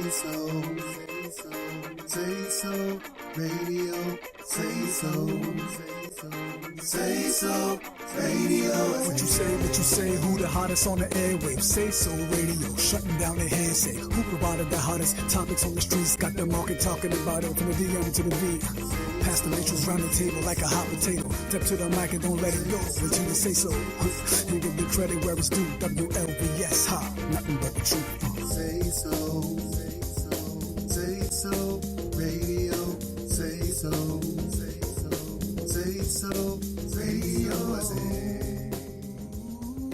SaySo Radio, SaySo Radio. What you say, who the hottest on the airwaves? SaySo Radio, shutting down the headset. Who provided the hottest topics on the streets? Got the market talking about it from the DM to the V. Pass the matrix round the table like a hot potato. Step to the mic and don't let it go. What you say so? And give the credit where it's due. WLBS, ha, nothing but the truth. SaySo Radio, SaySo Radio,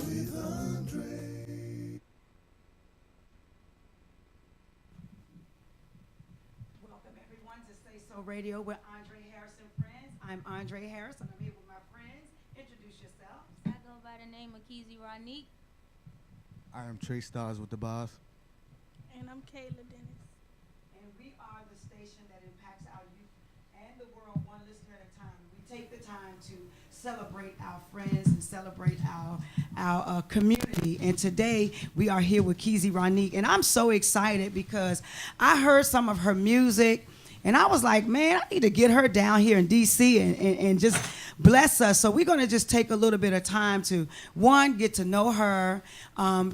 with Andre. Welcome everyone to SaySo Radio with Andre Harris and friends. I'm Andre Harris and I'm here with my friends. Introduce yourselves. I go by the name of Keezy Ronique. I am Trey Stars with the boss. And I'm Kayla Dennis. And we are the station that impacts our youth and the world one listener at a time. We take the time to celebrate our friends and celebrate our community. And today we are here with Keezy Ronique. And I'm so excited because I heard some of her music and I was like, man, I need to get her down here in D.C. and just bless us. So we're going to just take a little bit of time to, one, get to know her,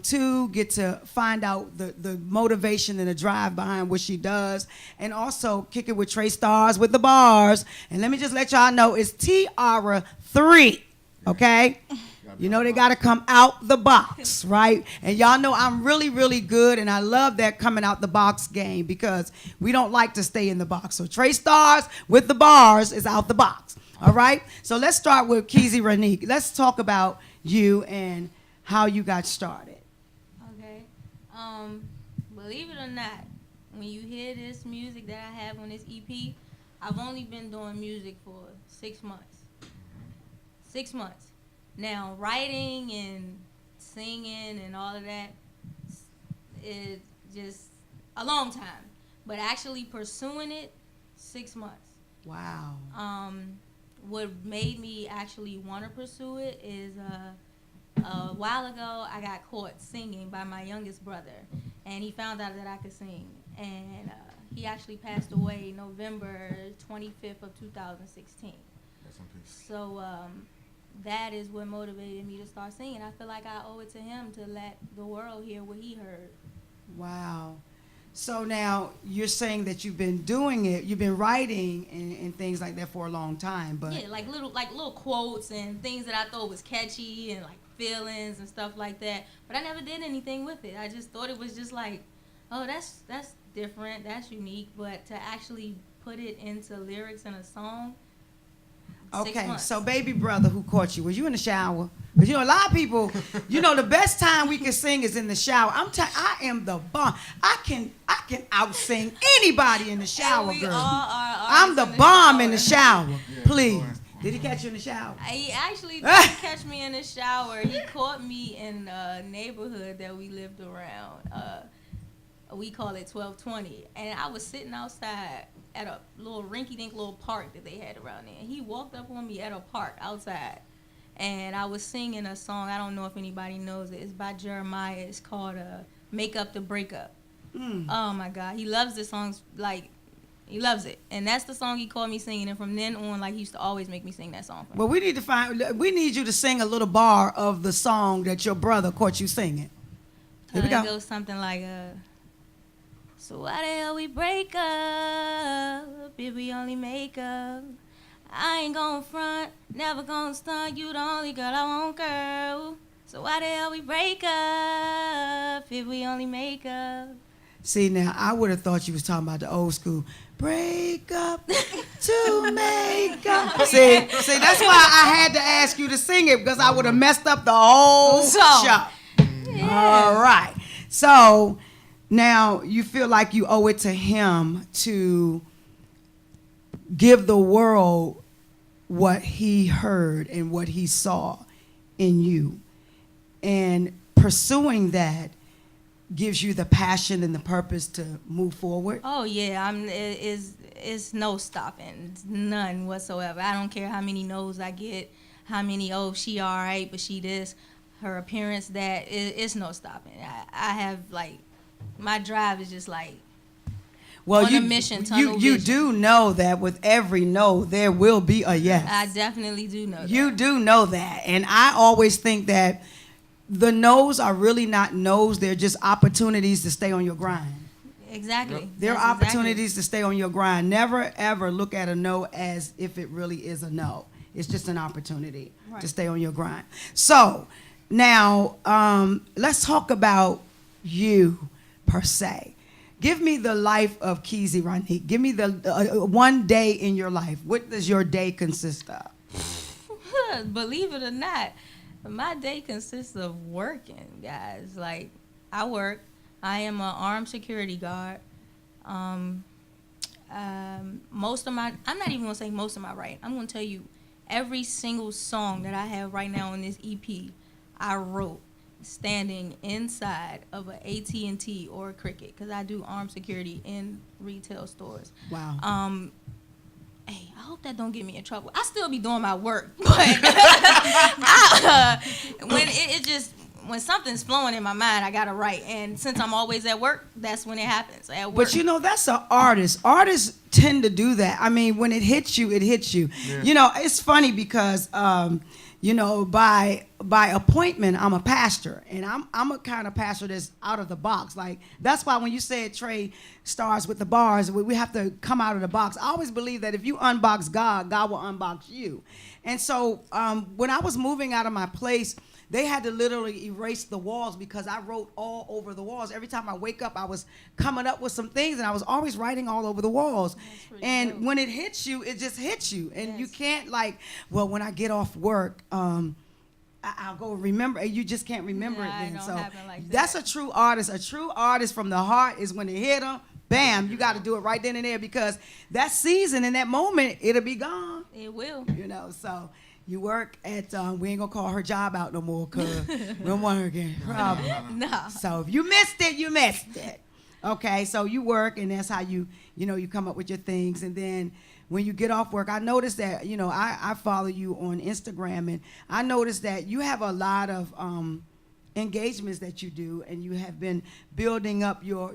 two, get to find out the motivation and the drive behind what she does, and also kick it with Trey Stars with the bars. And let me just let y'all know, it's Tiara 3, okay? You know they got to come out the box, right? And y'all know I'm really, really good, and I love that coming out the box game because we don't like to stay in the box. So Trey Stars with the bars is out the box, all right? So let's start with Keezy Ronique. Let's talk about you and how you got started. Okay. Believe it or not, when you hear this music that I have on this EP, I've only been doing music for 6 months. 6 months. Now, writing and singing and all of that is just a long time. But actually pursuing it, 6 months. Wow. What made me actually want to pursue it is a while ago I got caught singing by my youngest brother. And he found out that I could sing. And he actually passed away November 25th of 2016. So that is what motivated me to start singing. I feel like I owe it to him to let the world hear what he heard. Wow. So now you're saying that you've been doing it, you've been writing and things like that for a long time, but yeah, like little quotes and things that I thought was catchy and like feelings and stuff like that. But I never did anything with it. I just thought it was just like, oh, that's different, that's unique. But to actually put it into lyrics in a song. Okay, so baby brother who caught you, was you in the shower? Because you know a lot of people, you know the best time we can sing is in the shower. I am the bomb. I can out sing anybody in the shower, girl. I'm the bomb in the shower. Please. Did he catch you in the shower? He actually didn't catch me in the shower. He caught me in a neighborhood that we lived around. We call it 1220. And I was sitting outside at a little rinky-dink little park that they had around there. And he walked up on me at a park outside. And I was singing a song. I don't know if anybody knows it. It's by Jeremiah. It's called Make Up the Breakup. Oh, my God. He loves this song. Like, he loves it. And that's the song he called me singing. And from then on, like, he used to always make me sing that song for him. Well, we need you to sing a little bar of the song that your brother caught you singing. Here we go. It goes something like, so why the hell we break up if we only make up? I ain't gon' front, never gon' stunt. You the only girl I want, girl. So why the hell we break up if we only make up? See, now, I would have thought you was talking about the old school. Break up to make up. See, that's why I had to ask you to sing it, because I would have messed up the whole show. Yeah. All right. So now you feel like you owe it to him to give the world what he heard and what he saw in you. And pursuing that gives you the passion and the purpose to move forward. Oh yeah, it's no stopping, none whatsoever. I don't care how many no's I get, how many, oh, she all right, but she this, her appearance that, it's no stopping. I have, like, my drive is just like Well, on a mission, tunnel you vision. do know that with every no, there will be a yes. I definitely do know that. You do know that. And I always think that the no's are really not no's. They're just opportunities to stay on your grind. Exactly. They're That's opportunities to stay on your grind. Never, ever look at a no as if it really is a no. It's just an opportunity to stay on your grind. So now let's talk about you per se. Give me the life of Keezy Ronique. Give me the one day in your life. What does your day consist of? Believe it or not, my day consists of working, guys. Like, I work. I am an armed security guard. Most of my, I'm not even going to say most of my writing. I'm going to tell you every single song that I have right now on this EP, I wrote standing inside of an AT&T or a Cricket, because I do armed security in retail stores. Wow. Hey, I hope that don't get me in trouble. I still be doing my work, but when it just, when something's flowing in my mind, I gotta write. And since I'm always at work, that's when it happens. At work. But you know, that's an artist. Artists tend to do that. I mean, when it hits you, it hits you. Yeah. You know, it's funny because you know, by appointment, I'm a pastor, and I'm a kind of pastor that's out of the box. Like, that's why when you said Trey starts with the bars, we have to come out of the box. I always believe that if you unbox God, God will unbox you. And so when I was moving out of my place, they had to literally erase the walls because I wrote all over the walls. Every time I wake up, I was coming up with some things, and I was always writing all over the walls. And dope. When it hits you, it just hits you. And you can't, like, well, when I get off work, I'll go remember. You just can't remember it then. So like that's a true artist. A true artist from the heart is when it hit them, bam, you got to do it right then and there, because that season and that moment, it'll be gone. It will. You know, so... You work at, we ain't gonna call her job out no more, cause we don't want her again. No. So if you missed it, you missed it. Okay, so you work, and that's how you come up with your things. And then when you get off work, I noticed that, you know, I follow you on Instagram, and I noticed that you have a lot of engagements that you do, and you have been building up your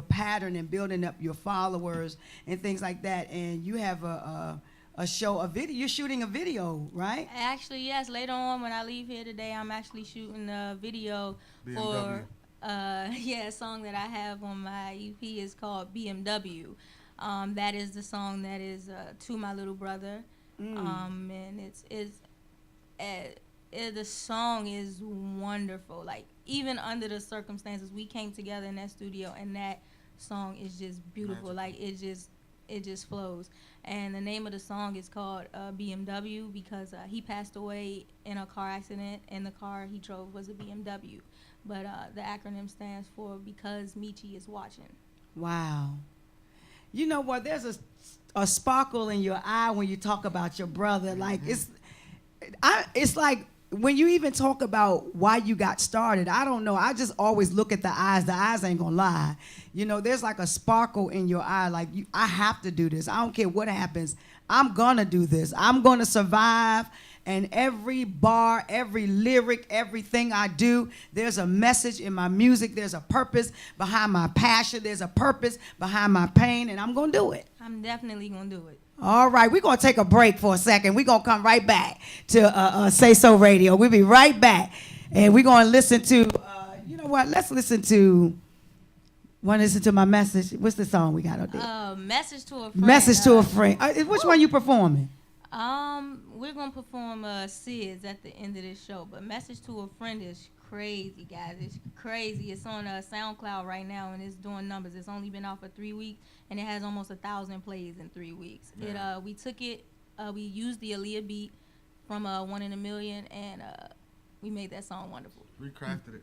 pattern and building up your followers and things like that. And you have a show, a video. You're shooting a video, right? Actually, yes. Later on, when I leave here today, I'm actually shooting a video for a song that I have on my EP. Is called BMW. That is the song that is to my little brother. And the song is wonderful. Like, even under the circumstances, we came together in that studio, and that song is just beautiful. Like, it just flows. And the name of the song is called BMW because he passed away in a car accident, and the car he drove was a BMW. But the acronym stands for Because Michi is Watching. Wow. You know what? There's a sparkle in your eye when you talk about your brother. Like, it's like, when you even talk about why you got started, I don't know. I just always look at the eyes. The eyes ain't gonna lie. You know, there's like a sparkle in your eye. Like, I have to do this. I don't care what happens. I'm gonna do this. I'm gonna survive. And every bar, every lyric, everything I do, there's a message in my music. There's a purpose behind my passion. There's a purpose behind my pain, and I'm gonna do it. I'm definitely gonna do it. All right, we're going to take a break for a second. We're going to come right back to SaySo Radio. We'll be right back. And we're going to listen to, you know what, let's listen to, want to listen to my message? What's the song we got up there? Message to a Friend. Message to a Friend. Which one you performing? We're going to perform Sid's at the end of this show. But Message to a Friend is crazy, guys. It's crazy. It's on SoundCloud right now, and it's doing numbers. It's only been out for 3 weeks, and it has almost 1,000 plays in 3 weeks. Yeah. We took it, we used the Aaliyah beat from 1 in a Million, and we made that song wonderful. Recrafted it.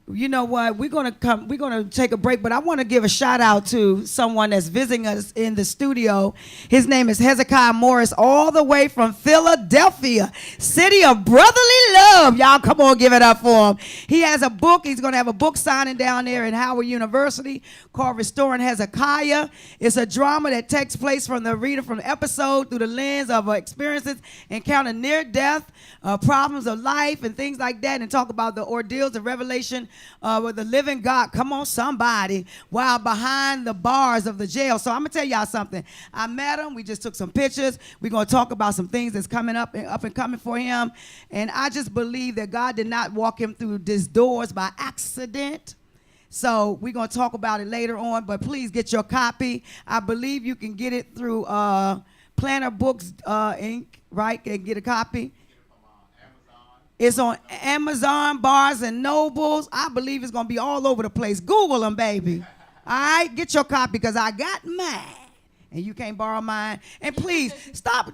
You know what? We're gonna take a break, but I want to give a shout out to someone that's visiting us in the studio. His name is Hezekiah Morris, all the way from Philadelphia, city of brotherly love. Y'all, come on, give it up for him. He has a book. He's gonna have a book signing down there at Howard University called Restoring Hezekiah. It's a drama that takes place from the reader from episode through the lens of experiences encountering near death, problems of life, and things like that, and talk about the ordeals, the revelation with the living God. Come on, somebody, while behind the bars of the jail. So I'm going to tell y'all something. I met him. We just took some pictures. We're going to talk about some things that's coming up and coming for him. And I just believe that God did not walk him through these doors by accident. So we're going to talk about it later on, but please get your copy. I believe you can get it through Planner Books, Inc., right? And get a copy. It's on Amazon, Barnes and Nobles. I believe it's going to be all over the place. Google them, baby. All right? Get your copy because I got mine. And you can't borrow mine. And please, stop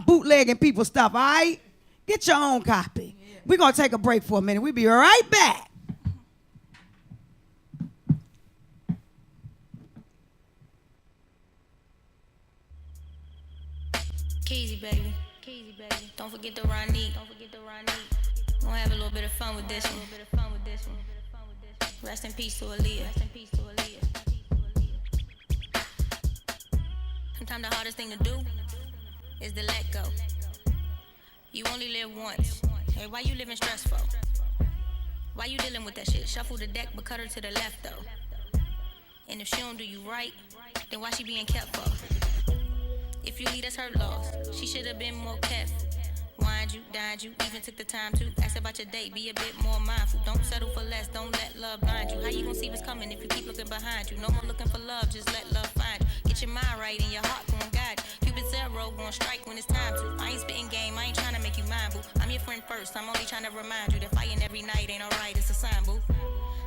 bootlegging people's stuff, all right? Get your own copy. We're going to take a break for a minute. We'll be right back. Keezy, baby. Don't forget the Ronnie. Gonna have a little bit of fun with this one. Rest in peace to Aaliyah. Sometimes the hardest thing to do is to let go. You only live once. Hey, why you living stressful? Why you dealing with that shit? Shuffle the deck, but cut her to the left, though. And if she don't do you right, then why she being kept for? If you lead us hurt loss, she should have been more careful. Wind you, dined you, even took the time to ask about your date, be a bit more mindful. Don't settle for less, don't let love blind you. How you gonna see what's coming if you keep looking behind you? No more looking for love, just let love find you. Get your mind right and your heart gon' guide you. Cupid's arrow gon' strike when it's time to. I ain't spitting game, I ain't tryna make you mine, boo. I'm your friend first, I'm only tryna remind you that fighting every night ain't alright, it's a sign, boo.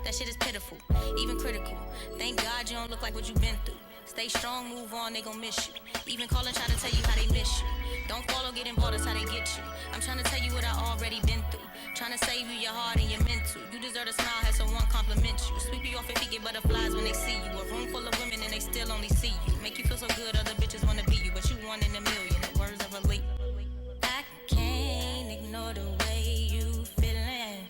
That shit is pitiful, even critical. Thank God you don't look like what you've been through. Stay strong, move on, they gon' miss you. Even call and try to tell you how they miss you. Don't follow, get involved, that's how they get you. I'm trying to tell you what I already been through. Trying to save you your heart and your mental. You deserve a smile, have someone compliment you. Sweep you off if you get butterflies when they see you. A room full of women and they still only see you. Make you feel so good, other bitches wanna be you. But you one in a million, the words of a leap. I can't ignore the way you feeling.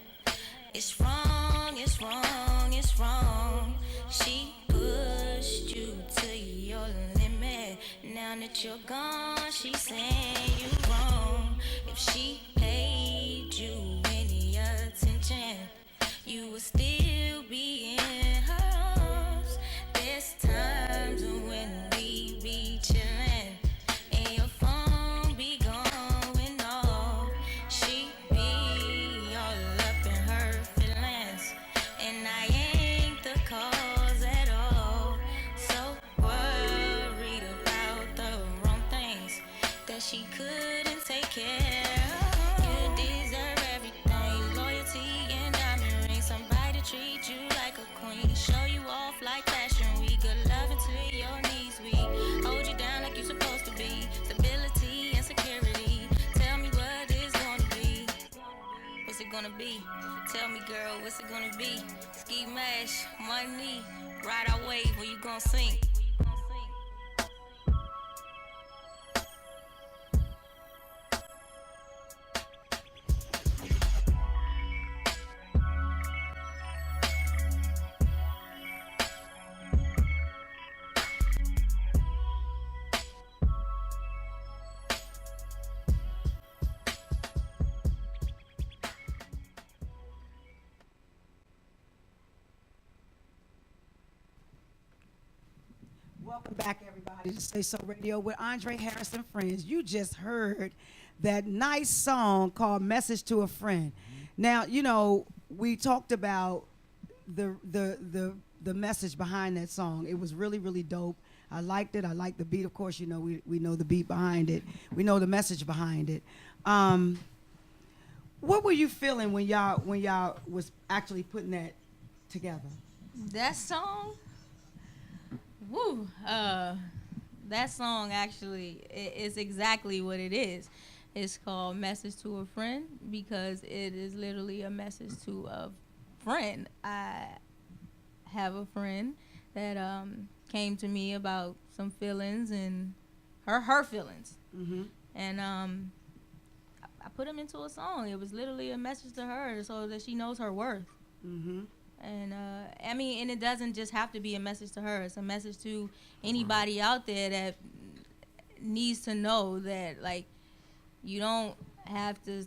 It's wrong, it's wrong, it's wrong. She pushed you to your limit. Now that you're gone, she's saying you wrong. If she paid you any attention, you would still be in her arms. There's times when we be chillin' and your phone be going off. She be all up in her feelings, and I ain't the cause at all. So worried about the wrong things that she couldn't take care of. You deserve everything, loyalty and diamond rings. Somebody treat you like a queen, show you off like fashion week. Good love until your knees weak, hold you down like you supposed to be. Stability and security. Tell me what it's gonna be. What's it gonna be? Tell me, girl, what's it gonna be? Ski mash, money, ride our wave, where you gonna sink? Welcome back, everybody, to SaySo Radio with Andre Harris and Friends. You just heard that nice song called Message to a Friend. Now, you know, we talked about the message behind that song. It was really, really dope. I liked it. I liked the beat. Of course, you know, we know the beat behind it. We know the message behind it. What were you feeling when y'all was actually putting that together? That song? Woo. That song actually is exactly what it is. It's called Message to a Friend because it is literally a message to a friend. I have a friend that came to me about some feelings and her feelings. Mm-hmm. And I put them into a song. It was literally a message to her so that she knows her worth. Mm-hmm. And I mean, and it doesn't just have to be a message to her. It's a message to anybody out there that needs to know that, like, you don't have to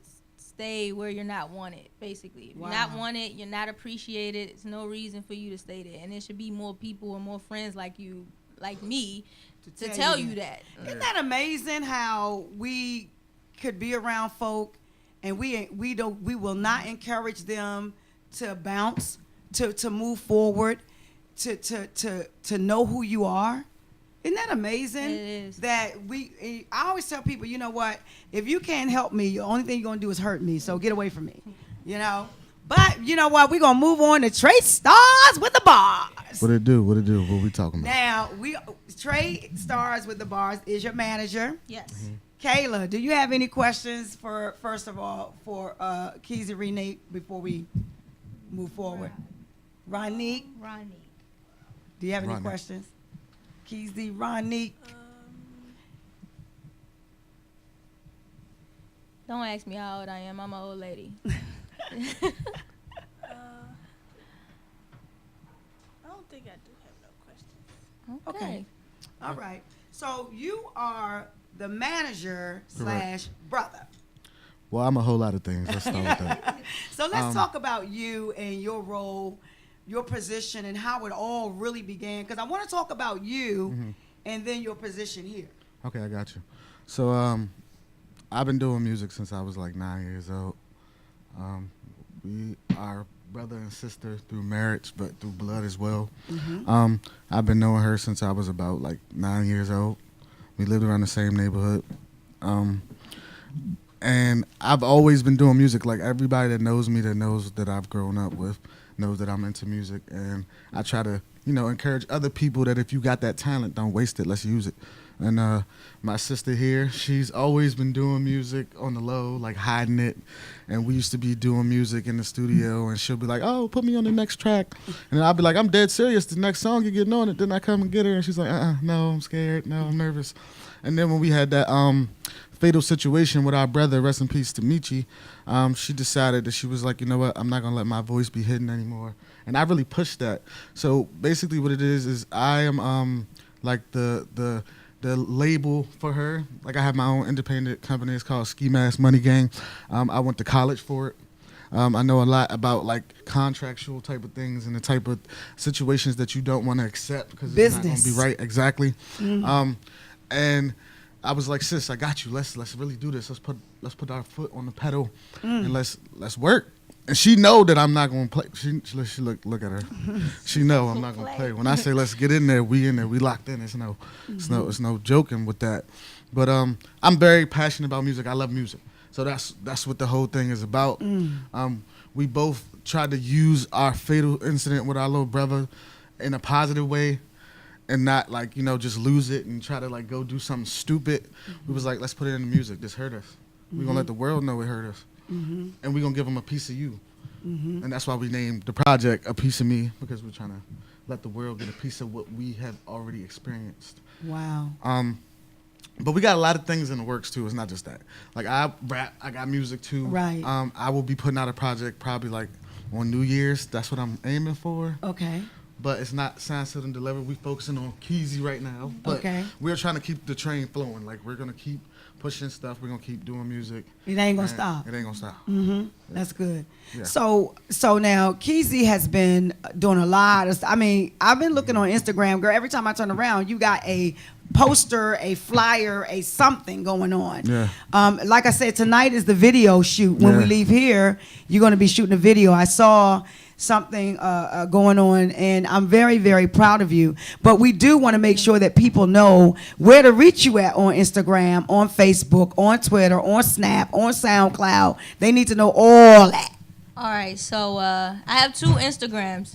stay where you're not wanted, basically. If Wow. you're not wanted, you're not appreciated, it's no reason for you to stay there. And there should be more people and more friends like you, like me, to tell you that. Isn't that amazing how we could be around folk and we will not encourage them to bounce, to move forward, to know who you are? Isn't that amazing? It is. That I always tell people, you know what? If you can't help me, the only thing you're gonna do is hurt me. So get away from me, you know. But you know what? We're gonna move on to Trey Stars with the Bars. What it do? What it do? What we talking about? Now Trey Stars with the Bars is your manager. Yes. Kayla, do you have any questions first of all for Keezy Renee before we move forward? Ronique, Ronnie. do you have any Ronique. questions? Keezy, Ronique. Don't ask me how old I am. I'm an old lady. I don't think I do have no questions. Okay. All right. So you are the manager / brother. Well, I'm a whole lot of things. Let's start with that. So let's talk about you and your role, your position, and how it all really began. Because I want to talk about you and then your position here. Okay, I got you. So, I've been doing music since I was like 9 years old. We are brother and sister through marriage, but through blood as well. I've been knowing her since I was about like 9 years old. We lived around the same neighborhood. And I've always been doing music. Like everybody that knows me, that knows that I've grown up with, knows that I'm into music. And I try to, encourage other people that if you got that talent, don't waste it. Let's use it. And my sister here, she's always been doing music on the low, like hiding it. And we used to be doing music in the studio, and she'll be like, "Oh, put me on the next track." And then I'll be like, "I'm dead serious. The next song you're getting on it." Then I come and get her, and she's like, "No, I'm scared. No, I'm nervous." And then when we had that fatal situation with our brother, rest in peace to Michi, she decided that she was like, you know what, I'm not gonna let my voice be hidden anymore. And I really pushed that. So basically what it is I am like the label for her. Like I have my own independent company. It's called Ski Mask Money Gang. I went to college for it. I know a lot about like contractual type of things and the type of situations that you don't want to accept because it's not going to be right. Exactly. And I was like, "Sis, I got you. Let's really do this. Let's put our foot on the pedal and let's work." And she know that I'm not gonna play. She look at her. She know I'm not gonna play. When I say let's get in there, we in there. We locked in. It's no joking with that. But I'm very passionate about music. I love music. So that's what the whole thing is about. We both tried to use our fatal incident with our little brother in a positive way. And not like, just lose it and try to like go do something stupid. We was like, let's put it in the music. This hurt us. We're going to let the world know it hurt us. And we're going to give them a piece of you. And that's why we named the project A Piece of Me, because we're trying to let the world get a piece of what we have already experienced. Wow. But we got a lot of things in the works too. It's not just that. Like I rap, I got music too. Right. I will be putting out a project probably like on New Year's. That's what I'm aiming for. Okay. But it's not signed, sealed, and delivered. We focusing on Keezy right now. But we're trying to keep the train flowing. Like we're gonna keep pushing stuff. We're gonna keep doing music. It ain't gonna stop. It ain't gonna stop. That's good. Yeah. So now Keezy has been doing a lot of. I've been looking on Instagram, girl. Every time I turn around, you got a poster, a flyer, a something going on. Yeah. Like I said, tonight is the video shoot. When we leave here, you're gonna be shooting a video. I saw something going on, and I'm very, very proud of you. But we do want to make sure that people know where to reach you at on Instagram, on Facebook, on Twitter, on Snap, on SoundCloud. They need to know all that. All right, so I have 2 Instagrams.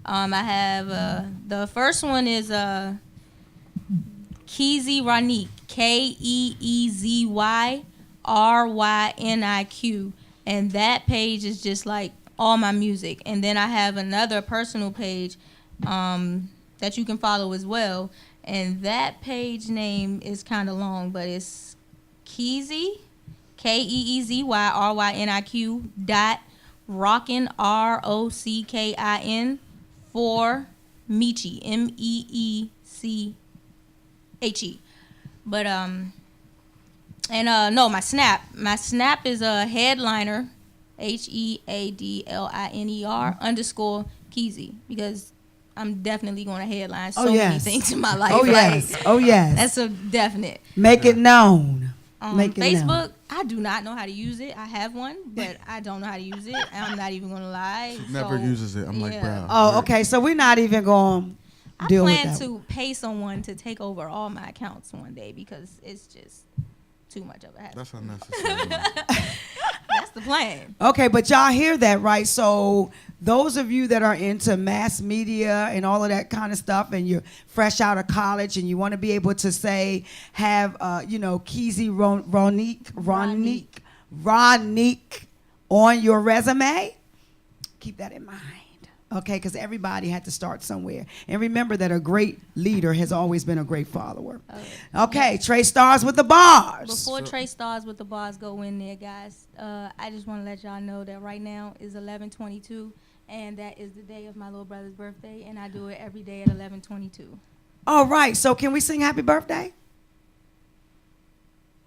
I have the first one is Keezy Ronique, KeezyRyniq, and that page is just like all my music. And then I have another personal page that you can follow as well, and that page name is kind of long, but it's Keezy, KeezyRyniq rockin' ROCKIN for Meechy, MEECHE. But And no, my Snap. My Snap is a headliner, HEADLINER _ Keezy, because I'm definitely going to headline so many things in my life. Oh yes. Like, Oh yes. that's a definite. Make it known. Make it Facebook, known. I do not know how to use it. I have one, but I don't know how to use it. I'm not even going to lie. She never uses it. I'm like, bro. Oh, okay. So we're not even going I deal with plan that. to pay someone to take over all my accounts one day because it's just too much of a hassle. That's unnecessary. That's the plan. Okay, but y'all hear that, right? So those of you that are into mass media and all of that kind of stuff, and you're fresh out of college, and you want to be able to say, have, Keezy Ronique on your resume, keep that in mind. Okay, because everybody had to start somewhere. And remember that a great leader has always been a great follower. Okay, Trey Stars with the bars. Before Trey Stars with the bars go in there, guys, I just want to let y'all know that right now is 11/22, and that is the day of my little brother's birthday, and I do it every day at 11/22. All right, so can we sing happy birthday?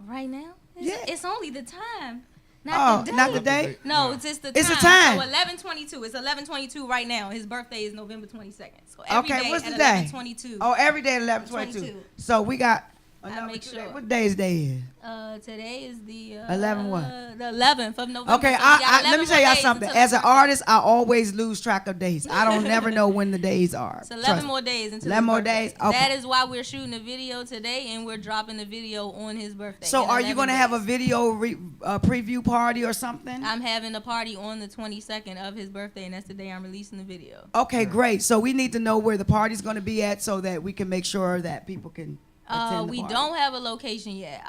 Right now? Yeah. It's only the time. Not the day. Not the day? No, it's just the time. It's the time. So 11/22. It's 11/22 right now. His birthday is November 22nd. So every day what's at the day? 11/22. Oh, every day at 11/22. So we got another make 2 sure. days. What day is day? Today is the 11 what? The 11th of November. Okay, So we got let 11 me tell more y'all days something. until As his an birthday. artist, I always lose track of days. I don't never know when the days are. It's 11 Trust me. more days until 11 his more birthday. days? Okay. That is why we're shooting a video today, and we're dropping the video on his birthday. So in are you 11 going to have a days. video preview party or something? I'm having a party on the 22nd of his birthday, and that's the day I'm releasing the video. Okay, great. So we need to know where the party's going to be at so that we can make sure that people can attend the We party. don't have a location yet.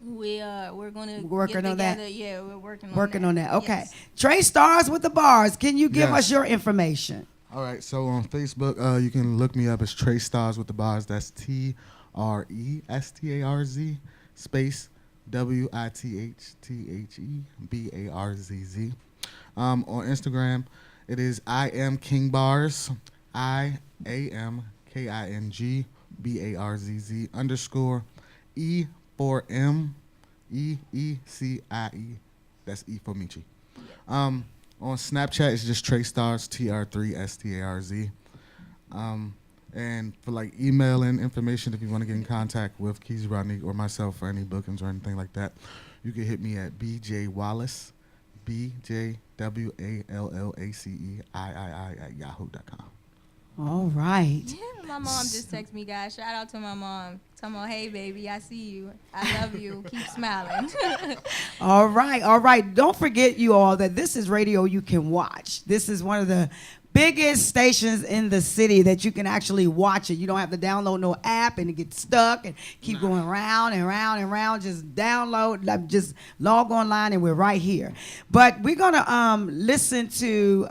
We're gonna Working get on that? together. Yeah, we're working on that. Okay. Yes. Trey Stars with the bars. Can you give Yes. us your information? All right, so on Facebook, you can look me up as Trey Stars with the bars. That's TRESTARZ space WITHTHEBARZZ. On Instagram, it is I am King Bars, IAMKINGBARZZ _ E4MEECIE. That's E for Michi. On Snapchat, it's just Trey Stars, TR3STARZ. And for like email and information, if you want to get in contact with Keezy Rodney or myself for any bookings or anything like that, you can hit me at BJ Wallace, BJWALLACEIII at yahoo.com. All right. Yeah, my mom just texted me, guys. Shout out to my mom. Tell me, hey, baby, I see you. I love you. Keep smiling. All right. All right. Don't forget, you all, that this is radio you can watch. This is one of the biggest stations in the city that you can actually watch it. You don't have to download no app and get stuck and keep going round and round and round. Just download, just log online, and we're right here. But we're going to listen to,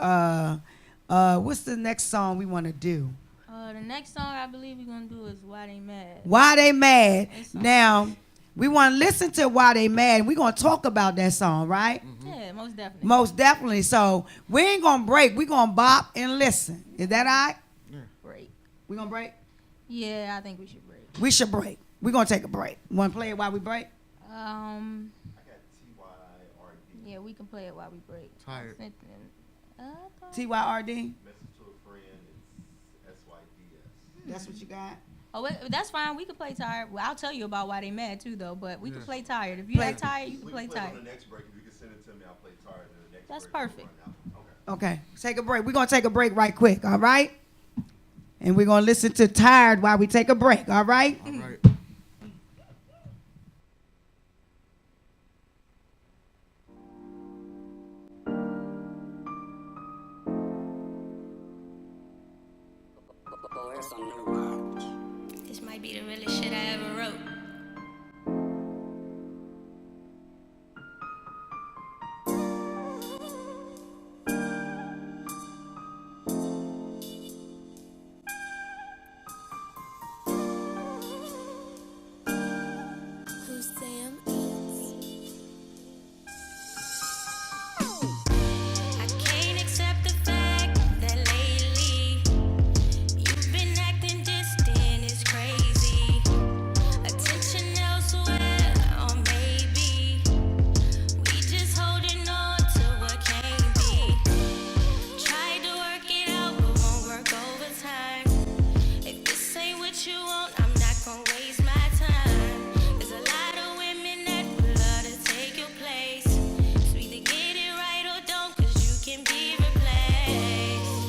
what's the next song we want to do? The next song I believe we're going to do is Why They Mad. Why They Mad. It's Now, we want to listen to Why They Mad. We're going to talk about that song, right? Yeah, most definitely. Most definitely. So we ain't going to break. We're going to bop and listen. Is that all right? Break. We going to break? Yeah, I think we should break. We should break. We're going to take a break. Want to play it while we break? Yeah, we can play it while we break. Tired. TYRD? That's what you got? Oh, that's fine. We can play tired. Well, I'll tell you about Why They Mad too, though. But we can play tired. If you Play- like tired, you can play tired. On the next break, if you can send it to me, I'll play tired. And the next That's break, we'll perfect. run out. Okay. Okay. Take a break. We're going to take a break right quick, all right? And we're going to listen to Tired while we take a break, all right? All right. This might be the realest shit I ever wrote. I can't accept the fact that lately you've been acting distant. It's crazy. want. I'm not gonna waste my time. There's a lot of women that would love to take your place. So either get it right or don't, 'cause you can be replaced.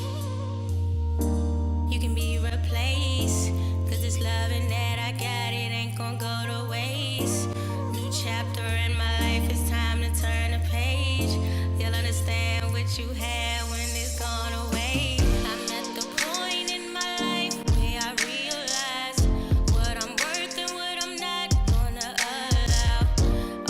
You can be replaced. 'Cause this loving that I got, it ain't gonna go to waste. New chapter in my life, it's time to turn the page. You'll understand what you had when it's gone away. I'm at the point in my life where I realize what I'm worth and what I'm not gonna allow.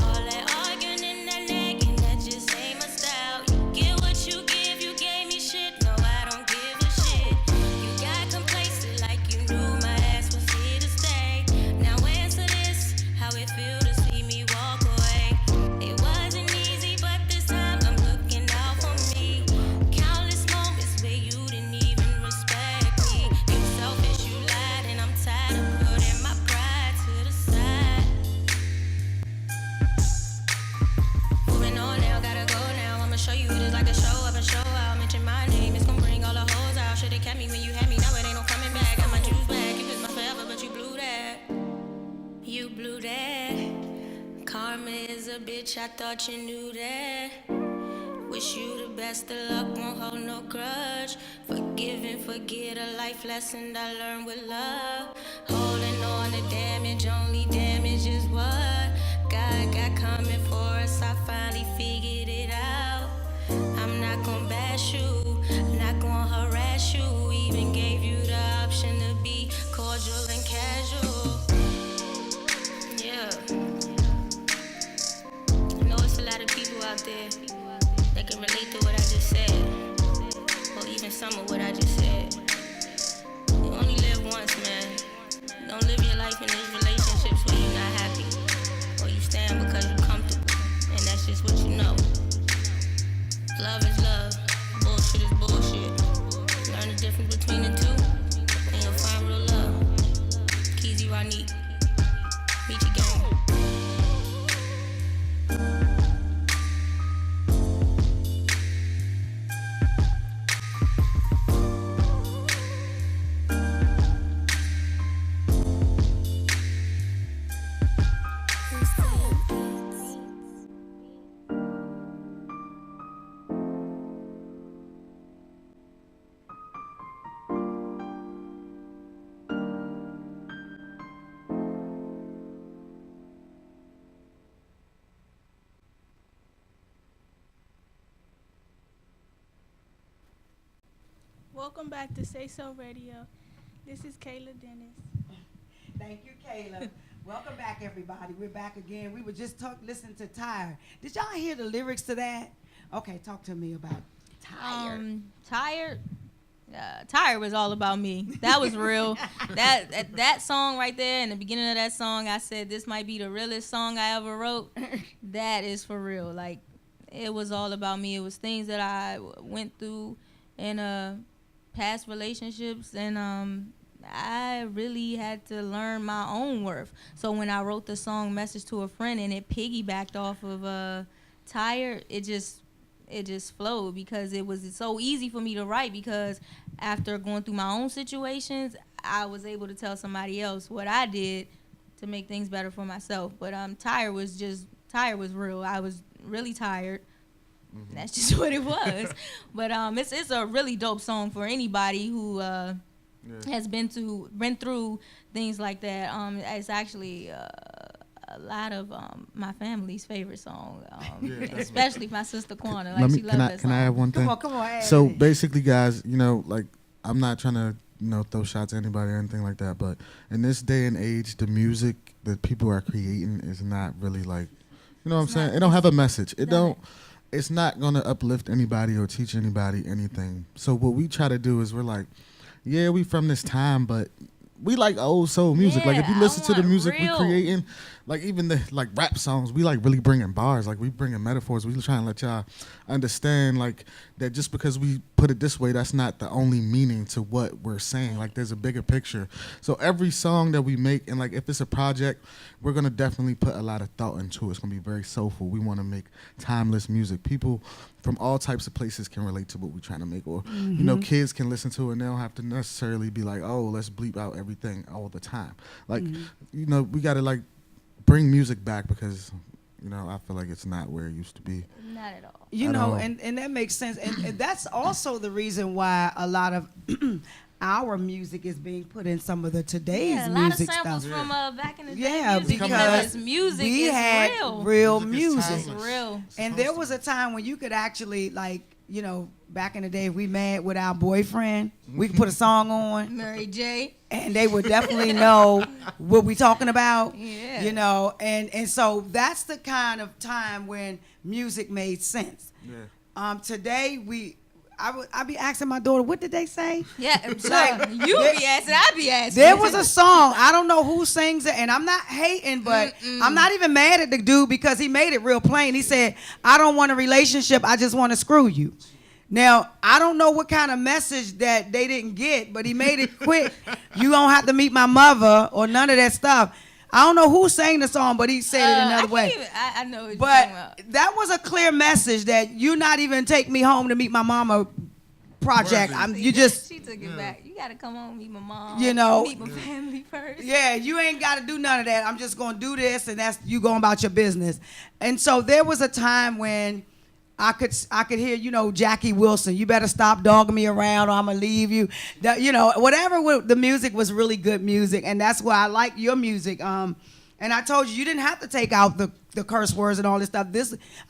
All that arguing and that nagging, that just ain't my style. You get what you give, you gave me shit, no I don't give a shit. You got complacent like you knew my ass was here to stay. Now answer this, how it feel to see me walk away. It wasn't easy, but this time I'm looking out for me. Countless moments where you didn't even respect me. You selfish, you lied, and I'm tired of putting my pride to the side. Moving on now, gotta go now. I'ma show you what it's like to show up and show out. Mention my name, it's gonna bring all the hoes out. Should've kept me when you had me, now it ain't no coming back. Got my juice back, you kissed my forever, but you blew that. You blew that. Karma is a bitch, I thought you knew that. Wish you the best of luck, won't hold no grudge. Forgive and forget, a life lesson I learned with love. Holding on to damage, only damage is what God got coming for us. I finally figured it out. I'm not gonna bash you, not gonna harass you. Even gave you the option to be cordial and casual. Yeah. I know it's a lot of people out there that can relate to what I just said, or even some of what I just said. You only live once, man. Don't live your life in these relationships where you're not happy, or you stand because you're comfortable, and that's just what you know. Love is love, bullshit is bullshit. Learn the difference between the two, and you'll find real love. Keezy Ronique, meet your gang. Welcome back to SaySo Radio. This is Kayla Dennis. Thank you, Kayla. Welcome back, everybody. We're back again. We were just listening to Tired. Did y'all hear the lyrics to that? Okay, talk to me about Tired. Tired was all about me. That was real. that song right there, in the beginning of that song, I said this might be the realest song I ever wrote. That is for real. Like, it was all about me. It was things that I went through in past relationships, and I really had to learn my own worth. So when I wrote the song Message to a Friend, and it piggybacked off of Tired, it just flowed, because it was so easy for me to write, because after going through my own situations, I was able to tell somebody else what I did to make things better for myself. But Tired was real. I was really tired. Mm-hmm. That's just what it was. But it's a really dope song for anybody who has been through things like that. It's actually a lot of my family's favorite song, especially my sister Kwana. Like, she loves that song. Can I have one thing? Come on. So basically, guys, like, I'm not trying to throw shots at anybody or anything like that, but in this day and age, the music that people are creating is not really, like, what I'm saying? It don't have a message. It's not going to uplift anybody or teach anybody anything. So what we try to do is, we're like, yeah, we from this time, but we like old soul music. Like, if you listen to the music we creating, like, even the rap songs, we like really bringing bars. Like, we bringing metaphors. We trying to let y'all understand, like, that just because we put it this way, that's not the only meaning to what we're saying. Like there's a bigger picture. So every song that we make, and like if it's a project, we're gonna definitely put a lot of thought into it. It's gonna be very soulful. We want to make timeless music. People from all types of places can relate to what we're trying to make, or you know, kids can listen to it and they don't have to necessarily be like, oh, let's bleep out everything all the time. Like, you know, we gotta like bring music back because, you know, I feel like it's not where it used to be. Not at all. You At know, all. and that makes sense. And that's also the reason why a lot of our music is being put in some of the today's Yeah, a lot of music samples stuff. from back in the day. Yeah, music, because it's music we is had real. music. It's real. And there was a time when you could actually, like, you know, back in the day, if we mad with our boyfriend, we could put a song on, Mary J. and they would definitely know what we talking about. Yeah. You know, and so that's the kind of time when music made sense. Yeah. Today I be asking my daughter, what did they say? Yeah, Like, you be asking, I be asking. There was a song, I don't know who sings it, and I'm not hating, but I'm not even mad at the dude because he made it real plain. He said, I don't want a relationship, I just want to screw you. Now, I don't know what kind of message that they didn't get, but he made it quick. You don't have to meet my mother or none of that stuff. I don't know who sang the song, but he said it another way. I know what you're talking about. But that was a clear message that you not even take me home to meet my mama project. You just, She took it back. You gotta come home, meet my mom. You know. meet my family first. yeah, you ain't got to do none of that. I'm just going to do this, and that's you going about your business. And so there was a time when I could hear, you know, Jackie Wilson, you better stop dogging me around or I'm going to leave you. You know, whatever, the music was really good music, and that's why I like your music. And I told you didn't have to take out the curse words and all this stuff.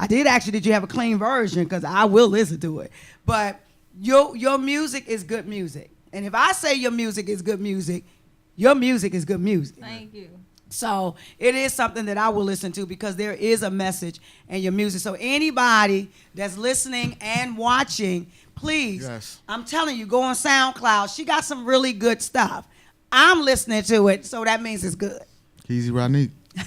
I did actually that you have a clean version because I will listen to it. But your music is good music. And if I say your music is good music, your music is good music. Thank you. So it is something that I will listen to because there is a message in your music. So anybody that's listening and watching, please, Yes. I'm telling you, go on SoundCloud. She got some really good stuff. I'm listening to it, so that means it's good. Easy Ronique. A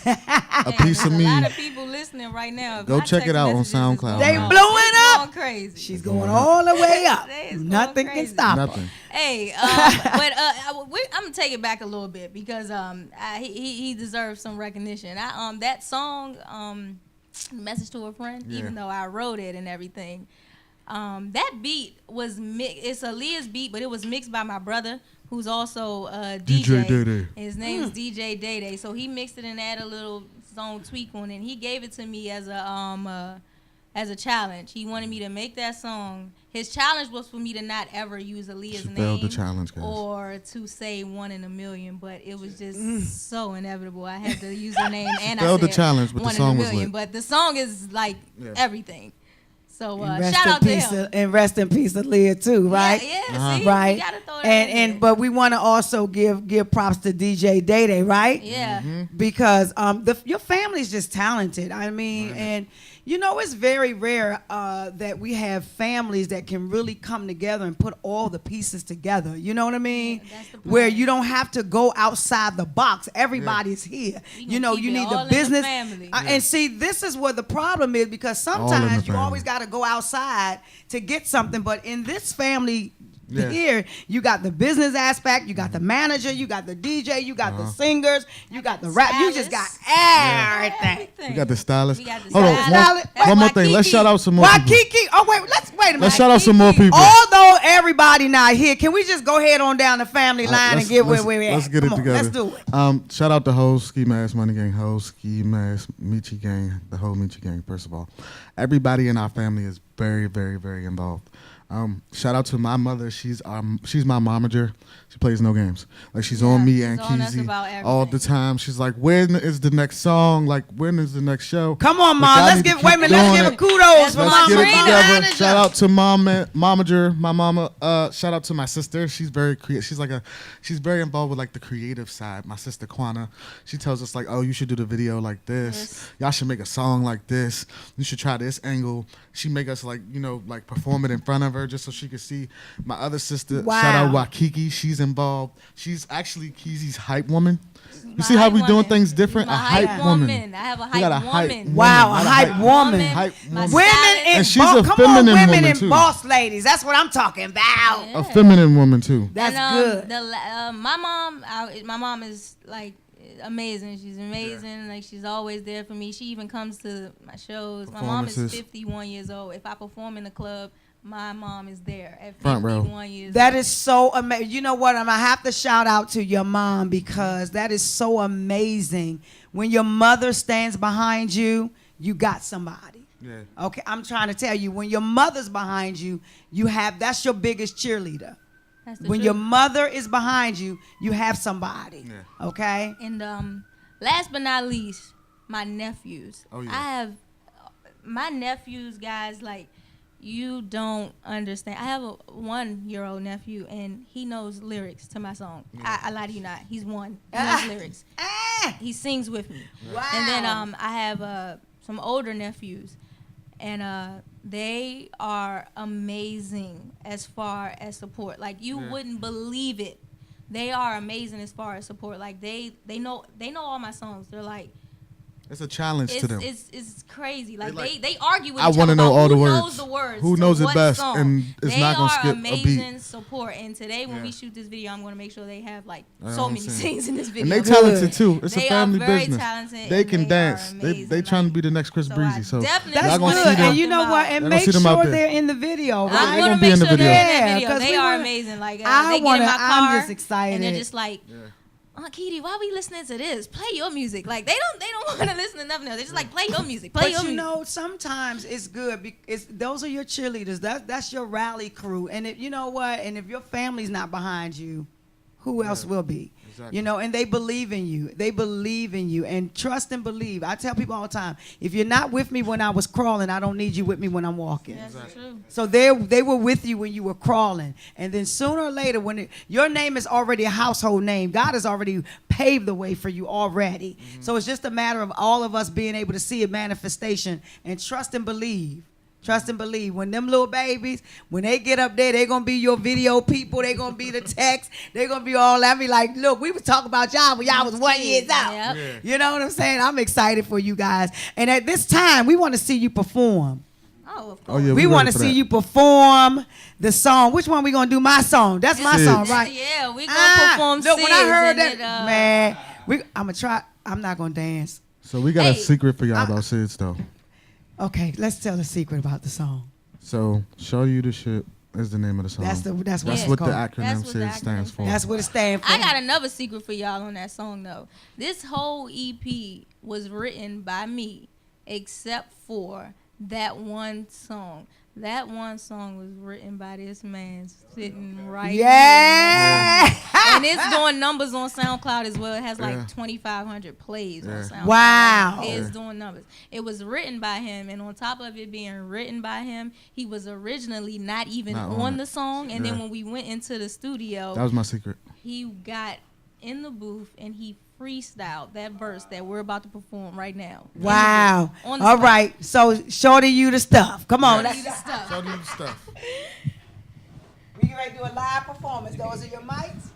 Hey, piece of there's me. A lot of people listening right now. Go My check it text out on messages is SoundCloud. They going blowing it's up. going crazy. She's going all the way up. They is going Nothing can crazy. stop her. Nothing. Hey, but I'm gonna take it back a little bit because he deserves some recognition. That song, "Message to a Friend," Yeah. even though I wrote it and everything, that beat was it's Aaliyah's beat, but it was mixed by my brother, who's also a DJ. Day-Day. His name's DJ Day-Day. So he mixed it and added a little song tweak on it. And he gave it to me as a challenge. He wanted me to make that song. His challenge was for me to not ever use Aaliyah's She name failed the challenge, guys. or to say 1 in a million, but it was just so inevitable. I had to use her name and I failed said the challenge, but the 1 in a song was million. lit. But the song is like Yeah. everything. So And rest shout in out to peace him. and rest in peace to Leah too, right? Yeah, see, Right. you gotta throw that in And there. but we want to also give props to DJ Day Day, right? Yeah. Because your family's just talented. I mean, and you know, it's very rare that we have families that can really come together and put all the pieces together. You know what I mean? Yeah, that's the Where plan. you don't have to go outside the box. Everybody's here. We You gonna know, keep you it need all the in the business. family. And see, this is where the problem is because in the sometimes you family. always got to go outside to get something. But in this family, Yeah. here you got the business aspect, you got the manager, you got the DJ, you got the singers, you got the rap, you just got everything. We got the stylist. We got the Hold on, stylist. one more That's thing. Let's Waikiki. shout out some more people. Waikiki. Oh wait a minute. Let's shout out some more people. Although everybody not here, can we just go ahead on down the family line and Let's- get where let's- we're at? Let's get Come it on, together. Let's do it. Shout out the whole Ski Mask Money Gang, whole Ski Mask Michi Gang, the whole Michi Gang. First of all, everybody in our family is very, very, very involved. Shout out to my mother. She's my momager. She plays no games. Like she's on me and she's on us Keezy about all everything. the time. She's like, when is the next song? Like when is the next show? Come on, Like, Mom. I Let's need to give. keep Wait a minute. Let's doing give it. a kudos That's for what my Let's get it Marina together. manager. Shout out to momager, my mama. Shout out to my sister. She's very she's very involved with like the creative side. My sister Kwana. She tells us like, oh, you should do the video like this. Yes. Y'all should make a song like this. You should try this angle. She make us like, like perform it in front of her just so she could see my other sister. Wow. Shout out Wakiki. She's involved. She's actually Keezy's hype woman. You My see how hype we doing woman. things different? My A hype woman. I have a We got hype a hype woman. woman. Wow, a Not hype woman. Hype My woman. Women stylist. in And she's boss. a Come on, feminine women woman, in too. boss ladies. That's what I'm talking about. A feminine woman too. That's And, good. My mom is like amazing. She's amazing. Like she's always there for me. She even comes to my shows. My mom is Performances. 51 years old. If I perform in the club, my mom is there at Front row. 51 years That old. is so amazing. You know what? I'm going to have to shout out to your mom because that is so amazing. When your mother stands behind you, you got somebody. Yeah. Okay, I'm trying to tell you, when your mother's behind you, that's your biggest cheerleader. That's the When truth. your mother is behind you, you have somebody. Yeah. Okay? And last but not least, my nephews. Oh, yeah. I have my nephews, guys, like you don't understand. I have a 1-year-old nephew, and he knows lyrics to my song. I lie to you not. He's one. He knows lyrics. He sings with me. Wow. And then I have some older nephews, and they are amazing as far as support. Like you wouldn't believe it. They are amazing as far as support. Like they know all my songs. They're like It's a challenge to them. it's crazy. Like, like, they argue with I each wanna other know about all the who words. knows the words. Who to knows it what best song. and is they not gonna are skip a beat. amazing support. And today when Yeah. we shoot this video, I'm gonna make sure they have like That's so what I'm many saying. scenes in this video. And they talented too. It's They a family are very business. talented They and can they are dance. They amazing. trying to Like, be the next Chris so I Breezy. So definitely That's y'all gonna good. see them. And you know what? Y'all And gonna make see them out sure there. they're in the video, I'm right? gonna gonna be make in the sure they're in video. that video. 'Cause They we are wanna- amazing. Like I they get wanna- in my I'm car just excited. and they're just like, Aunt Kitty, why we listening to this? Play your music. Like they don't want to listen to nothing else. They just like play your music. Play your But you music. know, sometimes it's good because those are your cheerleaders. That's your rally crew. And you know what? And if your family's not behind you, who else will be? Exactly. You know, and they believe in you. They believe in you. And trust and believe. I tell people all the time, if you're not with me when I was crawling, I don't need you with me when I'm walking. That's true. So they were with you when you were crawling. And then sooner or later, when your name is already a household name, God has already paved the way for you already. So it's just a matter of all of us being able to see a manifestation and trust and believe. Trust and believe. When them little babies, when they get up there, they're going to be your video people. They're going to be the text. They're going to be all that. Be like, look, we was talking about y'all when y'all was 1 year out. Yep. Yeah. You know what I'm saying? I'm excited for you guys. And at this time, we want to see you perform. Oh, of Oh course. yeah, We ready want to for see that. you perform the song. Which one we going to do? My song. That's my Sid. song, right? Yeah, we gonna perform. Look, when I Sid's heard and that, it, man, I'm going to try. I'm not going to dance. So we got a Hey. secret for y'all about Sid's though. Okay, let's tell a secret about the song. So show you the shit is the name of the song. That's what That's it's what the called. acronym That's what the Sid stands acronym for. That's what it stands for. I got another secret for y'all on that song though. This whole EP was written by me, except for that one song. That one song was written by this man sitting right Yeah. here. And it's doing numbers on SoundCloud as well. It has like Yeah. 2,500 plays on Yeah. SoundCloud. Wow. It's doing numbers. It was written by him, and on top of it being written by him, he was originally not even Not on on it. the song. And then Yeah. when we went into the studio, That was my secret. he got in the booth and he freestyled that verse that we're about to perform right now. In the Wow. booth, on the All spot. right. So, shorty, you the stuff. Come on. Shorty, you the stuff. Show you the stuff. We get ready to do a live performance. Those are your mics.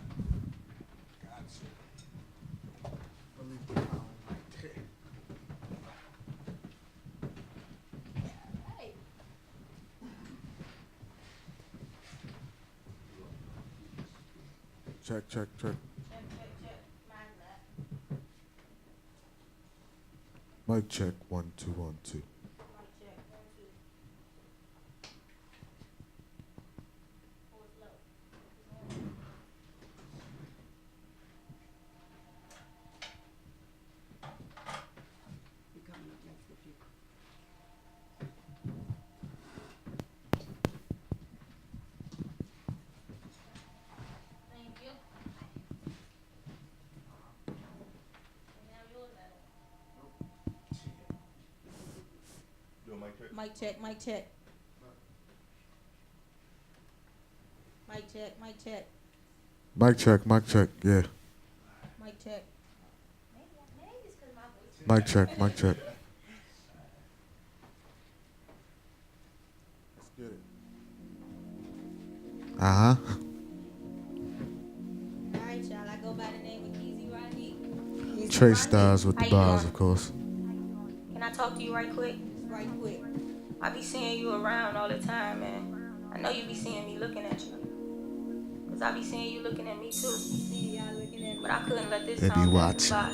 Check, check, check. Mic check. 1 2 1 2. Do a mic check. Mic check, mic check. Mic check, mic check, Mic check, mic check. Yeah. mic check. Mic check, mic check. Let's get it. Uh-huh. Alright, y'all. I go by the name of Keezy Rodney. Trey Styles with How the you bars, doing? of course. Can I talk to you right quick? Right quick. I be seeing you around all the time, man. I know you be seeing me looking at you. Cause I be seeing you looking at me too. But I couldn't let this They be sound watching. by.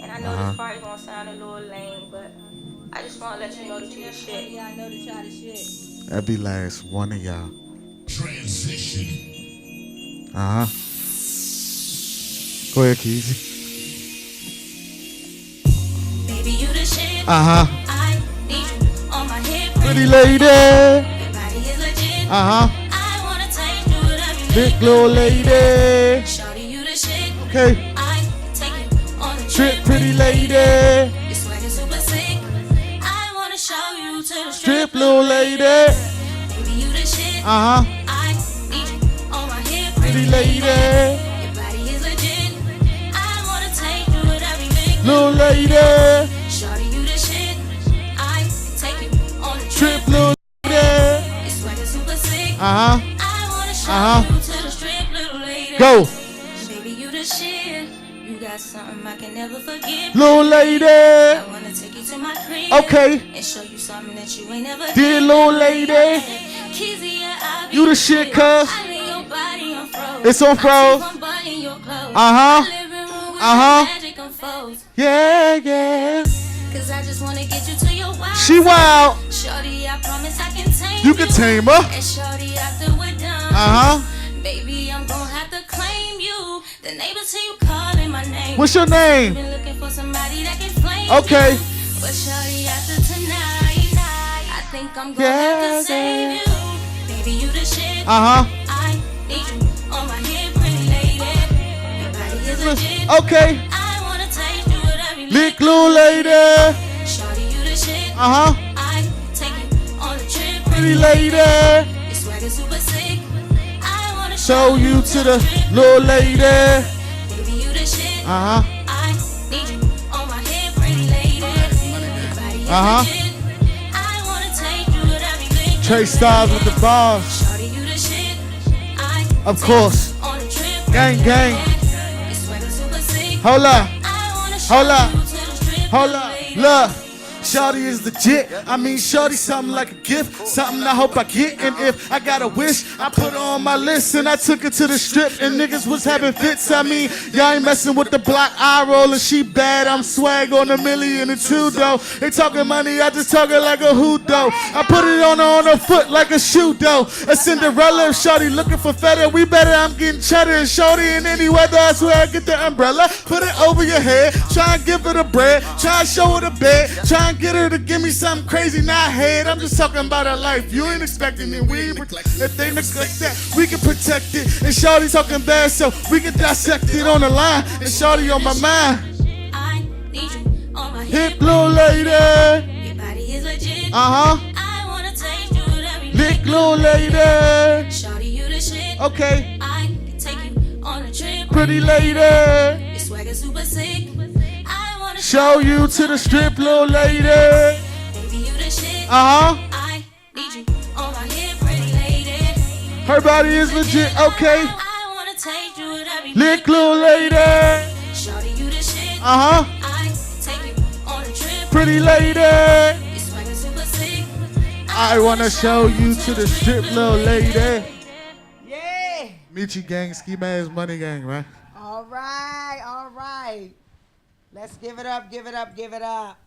And I know this probably gonna sound a little lame, but I just wanna let you know that you're the shit. Yeah, I know that y'all the shit. Every last one of y'all. Transition. Uh-huh. Go ahead, Keezy. Baby, you the shit. Uh-huh. I need you on my hip. Pretty lady. Your body is legit. Uh-huh. I wanna take you whatever you Big little lady. Shawty, you the shit. Okay. I take you on a Strip, pretty lady. Your swag is super sick. I wanna show you to the Strip, little lady. Baby, you the shit. Uh-huh. I need you on my hip. Pretty lady. Your body is legit. I wanna take you whatever you Little lady. Shawty, you the shit. I take you on a Strip, little lady. Your swag is super sick. Uh-huh. I wanna show Uh-huh. you to the strip, little lady. Go. Baby, you the shit. You got something I can never forget. Little lady. I wanna take you to my crib. Okay. And show you something that you ain't never Dear little lady. Keezy, yeah, I be You the shit, cuz. I lay your body on froze. It's on froze. I keep on buying your clothes. Uh-huh. My living room with Uh-huh. magic unfolds. Yeah, yeah. Cause I just wanna get you to your wild. She wild. Shorty, I promise I can tame You can tame her. And shorty, after we're done. Uh-huh. Baby, I'm gonna have to claim you. The neighbors hear you calling my name. What's your name? Been looking for somebody that can flame Okay. you. But shorty, after tonight, I think I'm gonna have Yeah, to save you. Baby, you the shit. Uh-huh. I need you on my hip, pretty lady. Your body is legit. Okay. I wanna taste you whatever you Lick little lady. Shorty, you the shit. Uh-huh. I take you on a trip, Pretty lady. Your swag is super sick. I wanna Show you to the little lady. Baby, you the shit. Uh-huh. I need you on my hip, pretty lady. Your body is Uh-huh. legit. I wanna take you whatever you Trey Styles with the bars. Shorty, you the shit. I Of course. on a trip. Gang, gang. Your swag is super sick. Hold up. I wanna show Hold up. you to the strip, Hold little up. lady. Look. Shorty is legit. I mean, Shorty something like a gift. Something I hope I get. And if I got a wish, I put her on my list. And I took her to the strip. And niggas was having fits. I mean, y'all ain't messing with the block eye roll. And she bad. I'm swag on $1,000,002 though. They talking money. I just talk it like a hoot though. I put it on her foot like a shoe though. A Cinderella. If Shorty looking for feta, we better. I'm getting cheddar. And Shorty in any weather. I swear I get the umbrella. Put it over your head. Try and give her the bread. Try and show her the bed. Try and get her to give me something crazy, not head. I'm just talking about her life. You ain't expecting it. We ain't if they neglect that, we can protect it. And Shorty talking bad, so we can dissect it on the line. And Shorty on my mind. I need you on my Hip hip. little lady. Your body is legit. Uh-huh. I wanna taste you whatever you Lick little lady. Shorty, you the shit. Okay. I can take you on a trip. Pretty lady. Your swag is super sick. I wanna Show you to the strip, little lady. Baby, you the shit. Uh-huh. I need you on my hip, pretty lady. Her body is legit. Okay. I wanna taste you whatever you Lick little lady. Shorty, you the shit. Uh-huh. I take you on a trip. Pretty lady. Your swag is super sick. I wanna show you to the strip, little lady. Yeah. Michi gang, ski mask, money gang, right? All right, all right. Let's give it up, give it up, give it up.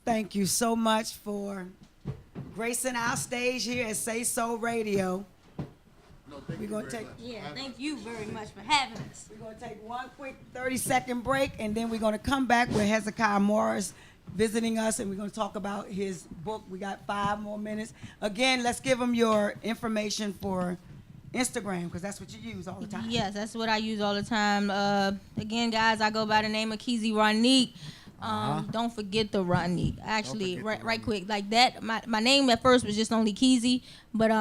Thank you so much for gracing our stage here at SaySo Radio. We're gonna take Thank you very much for having us. we're gonna take one quick 30-second break, and then we're gonna come back with Hezekiah Morris visiting us, and we're gonna talk about his book. We got 5 more minutes. Again, let's give him your information for Instagram, because that's what you use all the time. Yes, that's what I use all the time. Again, guys, I go by the name of Keezy Ronique. Don't forget the Ronique. Actually, right quick, like that. My name at first was just only Keezy, but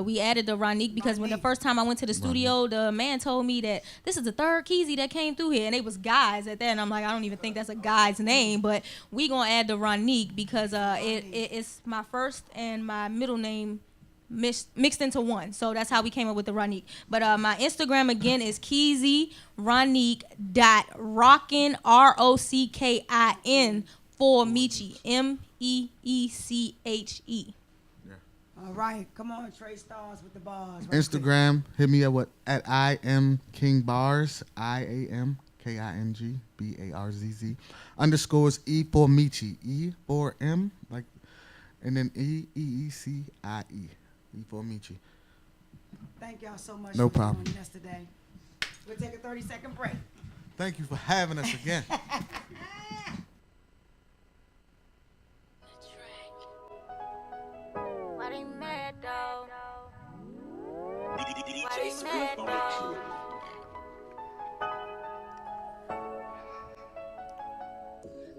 we added the Ronique because when the first time I went to the studio, the man told me that this is the 3rd Keezy that came through here, and it was guys at that. And I'm like, I don't even think that's a guy's name, but we gonna add the Ronique because it's my first and my middle name mixed into one. So that's how we came up with the Ronique. But my Instagram again is KeezyRonique.rockin, ROCKIN for Michi, MEECHE. All right, come on, Trey Stars with the bars. Right Instagram, hit me up at I am King Bars, IAMKINGBARZZ _ E for Michi, E for M, like, and then EECIE, E for Michi. Thank y'all so much No for problem. joining us today. We'll take a 30-second break. Thank you for having us again. Why they mad though? DJ Why they Swift mad on the though? track.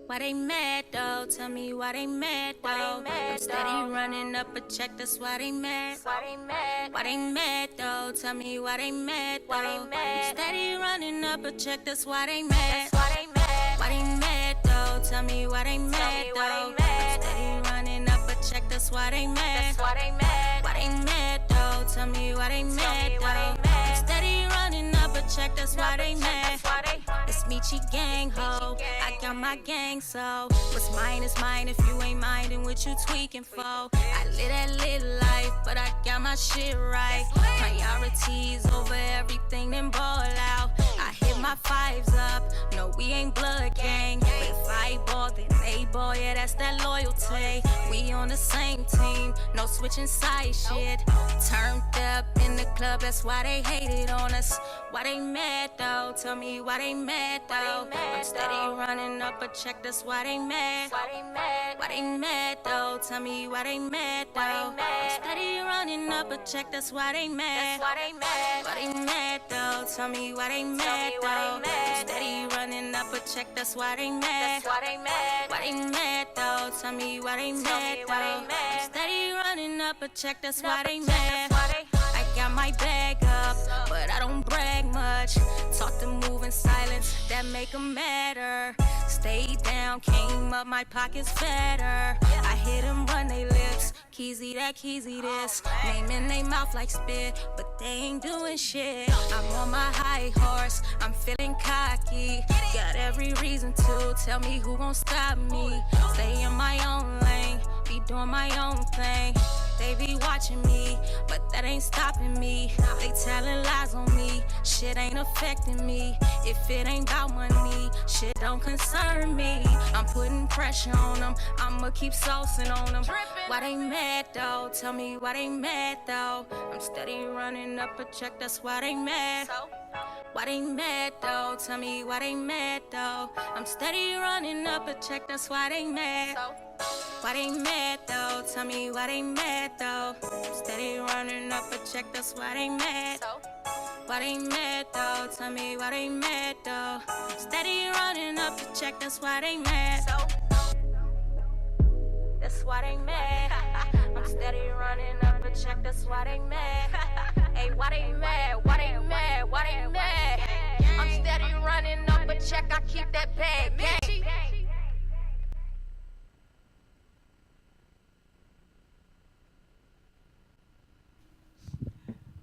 Why they mad though? Tell me why they mad though? I'm steady running up a check, that's why they mad. Why they mad? Why they mad though? Tell me why they mad though? I'm steady running up a check, that's why they mad. Why they mad? Why they mad though? Tell me why they mad though? I'm steady running up a check, that's why they mad. Why they mad? Why they mad though? Tell me why they mad though? I'm steady running up a check, that's why they mad. It's Michi gang ho, I got my gang, so what's mine is mine if you ain't minding what you tweaking for. I live that little life, but I got my shit right. Priorities over everything, then ball out. I hit my fives up, no we ain't blood gang, but if I ball then they ball, yeah that's that loyalty. We on the same team, no switching side shit. Turned up in the club, that's why they hated on us. Why they mad though? Tell me why they mad though? I'm steady running up a check, that's why they mad. Why they mad though? Tell me why they mad though? I'm steady running up a check, that's why they mad. Why they mad though? Tell me why they mad though? I'm steady running up a check, that's why they mad. Why they mad though? Tell me why they mad though? I'm steady running up a check, that's why they mad. I got my bag up, but I don't brag much. Talk to move in silence, that make 'em madder. Stay down, came up, my pockets fatter. I hit 'em run they lips, Keezy that, Keezy this. Name in they mouth like spit, but they ain't doing shit. I'm on my high horse, I'm feeling cocky. Got every reason to tell me who gon' stop me. Stay in my own lane, be doing my own thing. They be watching me, but that ain't stopping me. They telling lies on me, shit ain't affecting me. If it ain't about money, shit don't concern me. I'm putting pressure on them, I'ma keep saucing on them. Why they mad though? Tell me why they mad though? I'm steady running up a check, that's why they mad. Why they mad though? Tell me why they mad though? I'm steady running up a check, that's why they mad. Why they mad though? Tell me why they mad though? I'm steady running up a check, that's why they mad. Why they mad though? Tell me why they mad though? I'm steady running up a check, that's why they mad. That's why they mad. I'm steady running up a check, that's why they mad. Hey, why they mad? Why they mad? Why they mad? I'm steady running up a check, I keep that bag.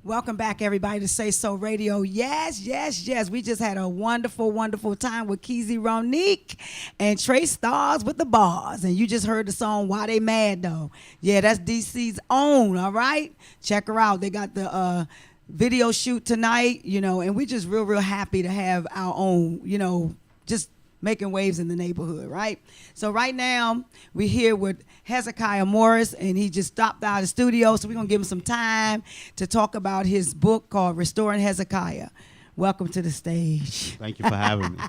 Welcome back, everybody, to SaySo Radio. Yes, yes, yes. We just had a wonderful, wonderful time with Keezy Ronique and Trey Stars with the bars. And you just heard the song Why They Mad, though. Yeah, that's DC's own, all right? Check her out. They got the video shoot tonight, you know, and we just real happy to have our own, you know, just making waves in the neighborhood, right? So right now, we're here with Hezekiah Morris, and he just stopped out of the studio, so we're going to give him some time to talk about his book called Restoring Hezekiah. Welcome to the stage. Thank you for having me.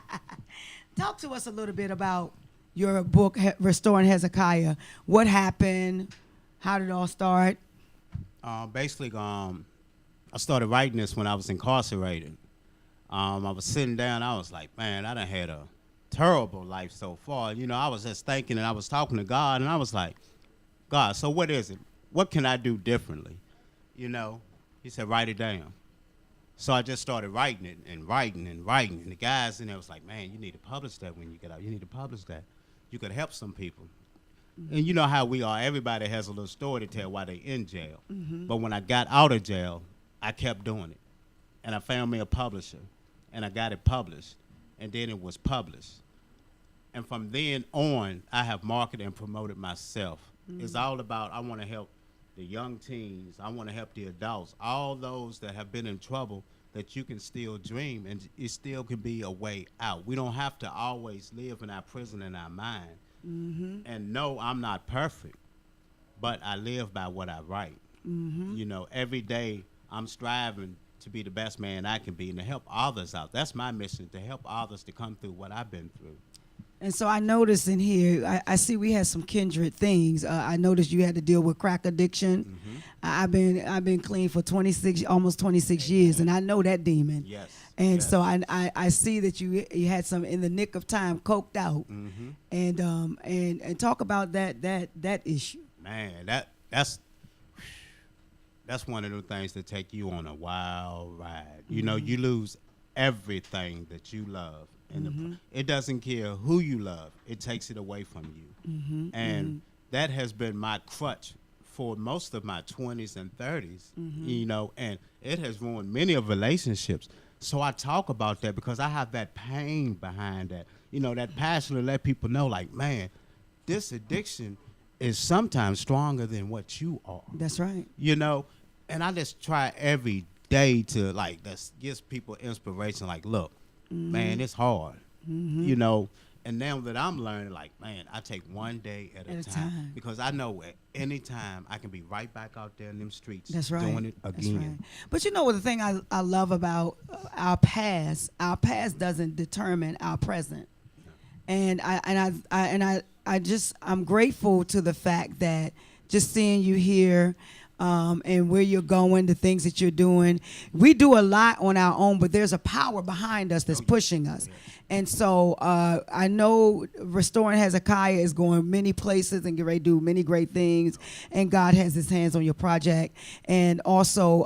Talk to us a little bit about your book, Restoring Hezekiah. What happened? How did it all start? Basically, I started writing this when I was incarcerated. I was sitting down, I was like, man, I done had a terrible life so far. You know, I was just thinking, and I was talking to God, and I was like, God, so what is it? What can I do differently? You know, he said, write it down. So I just started writing it and writing and writing. And the guys in there was like, man, you need to publish that when you get out. You need to publish that. You could help some people. And you know how we are. Everybody has a little story to tell why they in jail. But when I got out of jail, I kept doing it. And I found me a publisher. And I got it published. And then it was published. And from then on, I have marketed and promoted myself. It's all about, I want to help the young teens. I want to help the adults. All those that have been in trouble, that you can still dream and it still can be a way out. We don't have to always live in our prison in our mind. And no, I'm not perfect, but I live by what I write. You know, every day I'm striving to be the best man I can be and to help others out. That's my mission, to help others to come through what I've been through. And so I noticed in here, I see we had some kindred things. I noticed you had to deal with crack addiction. I've been clean for almost 26 years, and I know that demon. Yes. And yes. so I see that you had some in the nick of time, coked out, and talk about that issue. Man, that's one of the things that take you on a wild ride. You know, you lose everything that you love. And it doesn't care who you love. It takes it away from you. And that has been my crutch for most of my 20s and 30s, you know, and it has ruined many of relationships. So I talk about that because I have that pain behind that, you know, that passion to let people know, like, man, this addiction is sometimes stronger than what you are. That's right. You know, and I just try every day to, like, that gives people inspiration, like, look, man, it's hard, you know. And now that I'm learning, like, man, I take one day at a time because I know at any time I can be right back out there in them streets. That's right. Doing it again. That's right. But you know what the thing I love about our past doesn't determine our present. And I'm grateful to the fact that just seeing you here, and where you're going, the things that you're doing. We do a lot on our own, but there's a power behind us that's pushing us. And so I know Restoring Hezekiah is going many places and get ready to do many great things, and God has his hands on your project. And also,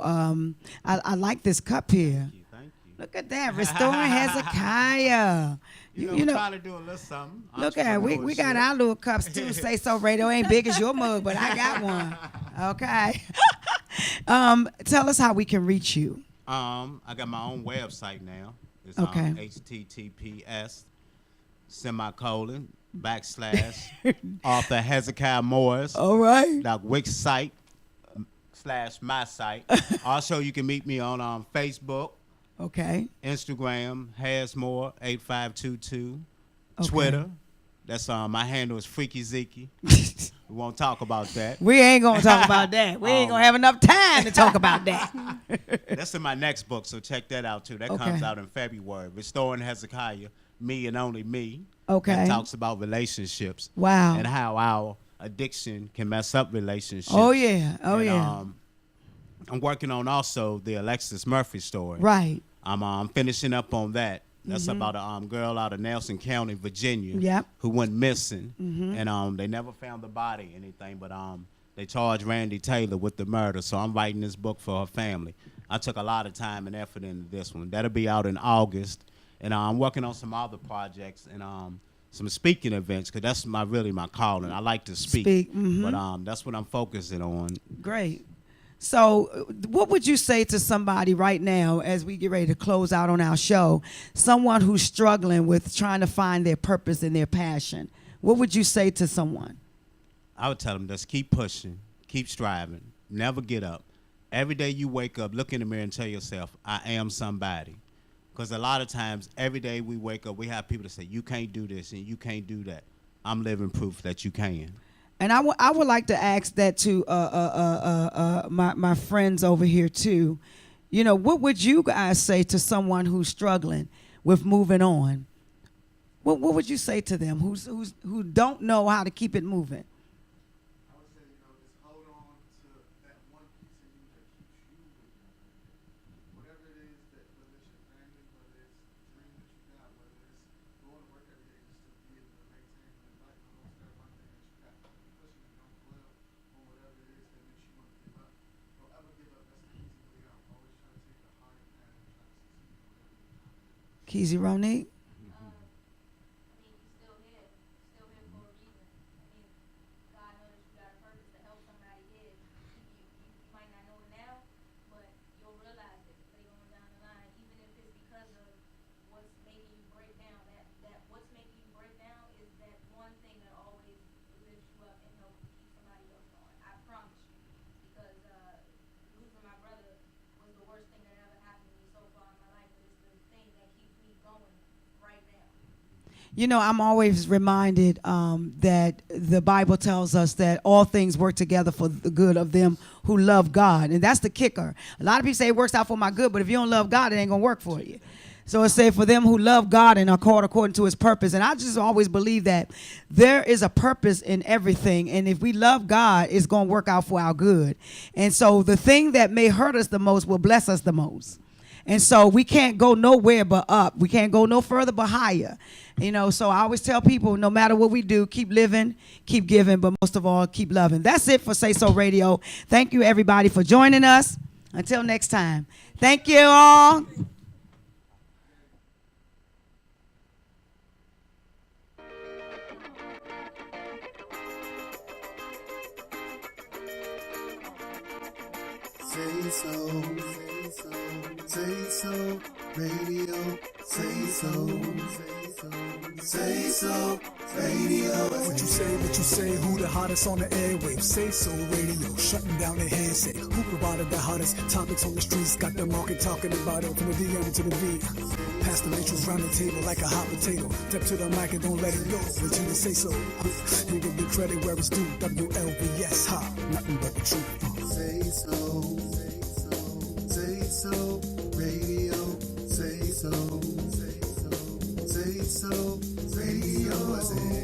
I like this cup here. Thank you. Look at that, Restoring Hezekiah. You know, trying to do a little something. Look at it. We got our little cups too. SaySo Radio ain't big as your mug, but I got one. Okay. Tell us how we can reach you. I got my own website now. It's Okay. HTTPS / Arthur Hezekiah Morris. All right. Wix site / my site. Also, you can meet me on Facebook. Okay. Instagram, Hasmore 8522. Okay. Twitter, that's my handle is Freaky Zeke. We won't talk about that. We ain't gonna talk about that. We ain't gonna have enough time to talk about that. That's in my next book, so check that out too. That Okay. comes out in February. Restoring Hezekiah, Me and Only Me. Okay. It talks about relationships. Wow. And how our addiction can mess up relationships. Oh yeah. Oh And, yeah. I'm working on also the Alexis Murphy story. Right. I'm finishing up on that. That's about a girl out of Nelson County, Virginia, Yep. who went missing, and they never found the body or anything, but they charged Randy Taylor with the murder. So I'm writing this book for her family. I took a lot of time and effort into this one. That'll be out in August, and I'm working on some other projects and some speaking events because that's really my calling. I like to speak. But that's what I'm focusing on. Great. So what would you say to somebody right now as we get ready to close out on our show, someone who's struggling with trying to find their purpose and their passion? What would you say to someone? I would tell them just keep pushing, keep striving, never get up. Every day you wake up, look in the mirror and tell yourself, I am somebody. Because a lot of times, every day we wake up, we have people that say, you can't do this and you can't do that. I'm living proof that you can. And I would like to ask that to my friends over here too. You know, what would you guys say to someone who's struggling with moving on? What would you say to them who don't know how to keep it moving? I would say, just hold on to that one piece of you that keeps you with you. Whatever it is, whether it's your family, whether it's a dream that you got, whether it's going to work every day just to be able to maintain and life, that one thing that you got. Keep pushing and don't dwell on whatever it is that makes you want to give up. Don't ever give up. That's the easy way out. Always try to take the harder path and try to succeed in whatever you're trying to do. Keezy Ronique? up and help keep somebody else going. I promise you. Because losing my brother was the worst thing that ever happened to me so far in my life, but it's the thing that keeps me going right now. You know, I'm always reminded that the Bible tells us that all things work together for the good of them who love God. And that's the kicker. A lot of people say it works out for my good, but if you don't love God, it ain't going to work for you. So it says for them who love God and are called according to his purpose. And I just always believe that there is a purpose in everything. And if we love God, it's going to work out for our good. And so the thing that may hurt us the most will bless us the most. And so we can't go nowhere but up. We can't go no further but higher. You know, so I always tell people, no matter what we do, keep living, keep giving, but most of all, keep loving. That's it for SaySo Radio. Thank you, everybody, for joining us. Until next time. Thank you all. SaySo Radio, SaySo Radio. What you say, who the hottest on the airwaves? SaySo Radio, shutting down the headset. Who provided the hottest topics on the streets? Got the market talking about it from the DM to the V. Pass the matrix round the table like a hot potato. Step to the mic and don't let it go. Virginia say so. You give the credit where it's due. WLBS, ha, nothing but the truth. SaySo Radio, SaySo Radio. I say.